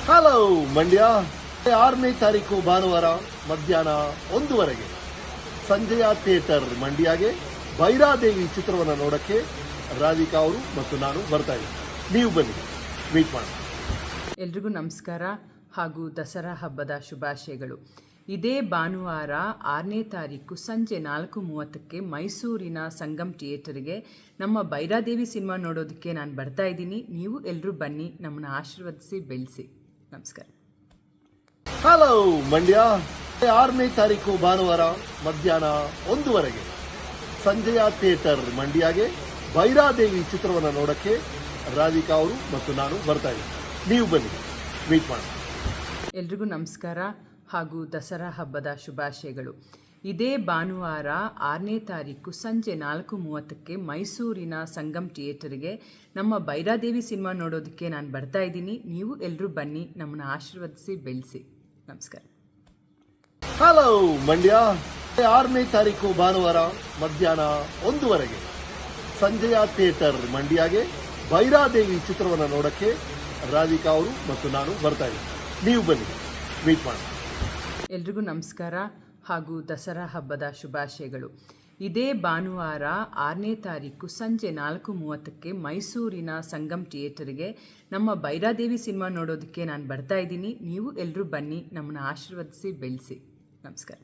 Hello Mandya, 6ನೇ ತಾರೀಕು ಭಾನುವಾರ ಮಧ್ಯಾಹ್ನ 1:00 ಸಂಜೆಯ ಥಿಯೇಟರ್ ಮಂಡ್ಯಗೆ ಭೈರಾದೇವಿ ಚಿತ್ರವನ್ನು ನೋಡಕ್ಕೆ ರಾಧಿಕಾ ಅವರು ಮತ್ತು ನಾನು ಬರ್ತಾ ಇದ್ದೀವಿ. ನೀವು ಬನ್ನಿ, ವೇಟ್ ಮಾಡಿ. ಎಲ್ರಿಗೂ ನಮಸ್ಕಾರ ಹಾಗೂ ದಸರಾ ಹಬ್ಬದ ಶುಭಾಶಯಗಳು. ಇದೇ ಭಾನುವಾರ 6ನೇ ತಾರೀಕು ಸಂಜೆ 4:30 ಮೈಸೂರಿನ ಸಂಗಮ್ ಥಿಯೇಟರ್ಗೆ ನಮ್ಮ ಭೈರಾದೇವಿ ಸಿನಿಮಾ ನೋಡೋದಕ್ಕೆ ನಾನು ಬರ್ತಾ ಇದ್ದೀನಿ. ನೀವು ಎಲ್ಲರೂ ಬನ್ನಿ, ನಮ್ಮನ್ನು ಆಶೀರ್ವದಿಸಿ ಬೆಳೆಸಿ. ನಮಸ್ಕಾರ. ಹಲೋ ಮಂಡ್ಯ, 6ನೇ ತಾರೀಕು ಭಾನುವಾರ ಮಧ್ಯಾಹ್ನ 1:00 ಸಂಜೆಯ ಥಿಯೇಟರ್ ಮಂಡ್ಯಗೆ ಭೈರಾದೇವಿ ಚಿತ್ರವನ್ನು ನೋಡಕ್ಕೆ ರಾಧಿಕಾ ಅವರು ಮತ್ತು ನಾನು ಬರ್ತಾ ಇದ್ದೀವಿ. ನೀವು ಬನ್ನಿ, ವೇಟ್ ಮಾಡಿ. ಎಲ್ರಿಗೂ ನಮಸ್ಕಾರ ಹಾಗೂ ದಸರಾ ಹಬ್ಬದ ಶುಭಾಶಯಗಳು. ಇದೇ ಭಾನುವಾರ 6ನೇ ತಾರೀಕು ಸಂಜೆ 4:30 ಮೈಸೂರಿನ ಸಂಗಮ್ ಥಿಯೇಟರ್ಗೆ ನಮ್ಮ ಭೈರಾದೇವಿ ಸಿನಿಮಾ ನೋಡೋದಕ್ಕೆ ನಾನು ಬರ್ತಾ ಇದ್ದೀನಿ. ನೀವು ಎಲ್ಲರೂ ಬನ್ನಿ, ನಮ್ಮನ್ನು ಆಶೀರ್ವದಿಸಿ ಬೆಳೆಸಿ. ನಮಸ್ಕಾರ. ಹಲೋ ಮಂಡ್ಯ, 6ನೇ ತಾರೀಕು ಭಾನುವಾರ ಮಧ್ಯಾಹ್ನ 1:00 ಸಂಜೆಯ ಥಿಯೇಟರ್ ಮಂಡ್ಯಗೆ ಭೈರಾದೇವಿ ಚಿತ್ರವನ್ನು ನೋಡಕ್ಕೆ ರಾಧಿಕಾ ಅವರು ಮತ್ತು ನಾನು ಬರ್ತಾ ಇದ್ದೀವಿ. ನೀವು ಬನ್ನಿ, ವೇಟ್ ಮಾಡಿ. ಎಲ್ರಿಗೂ ನಮಸ್ಕಾರ ಹಾಗೂ ದಸರಾ ಹಬ್ಬದ ಶುಭಾಶಯಗಳು. ಇದೇ ಭಾನುವಾರ 6ನೇ ತಾರೀಕು ಸಂಜೆ 4:30 ಮೈಸೂರಿನ ಸಂಗಮ್ ಥಿಯೇಟರ್ಗೆ ನಮ್ಮ ಭೈರಾದೇವಿ ಸಿನಿಮಾ ನೋಡೋದಕ್ಕೆ ನಾನು ಬರ್ತಾ ಇದ್ದೀನಿ. ನೀವು ಎಲ್ಲರೂ ಬನ್ನಿ, ನಮ್ಮನ್ನು ಆಶೀರ್ವದಿಸಿ ಬೆಳೆಸಿ. ನಮಸ್ಕಾರ.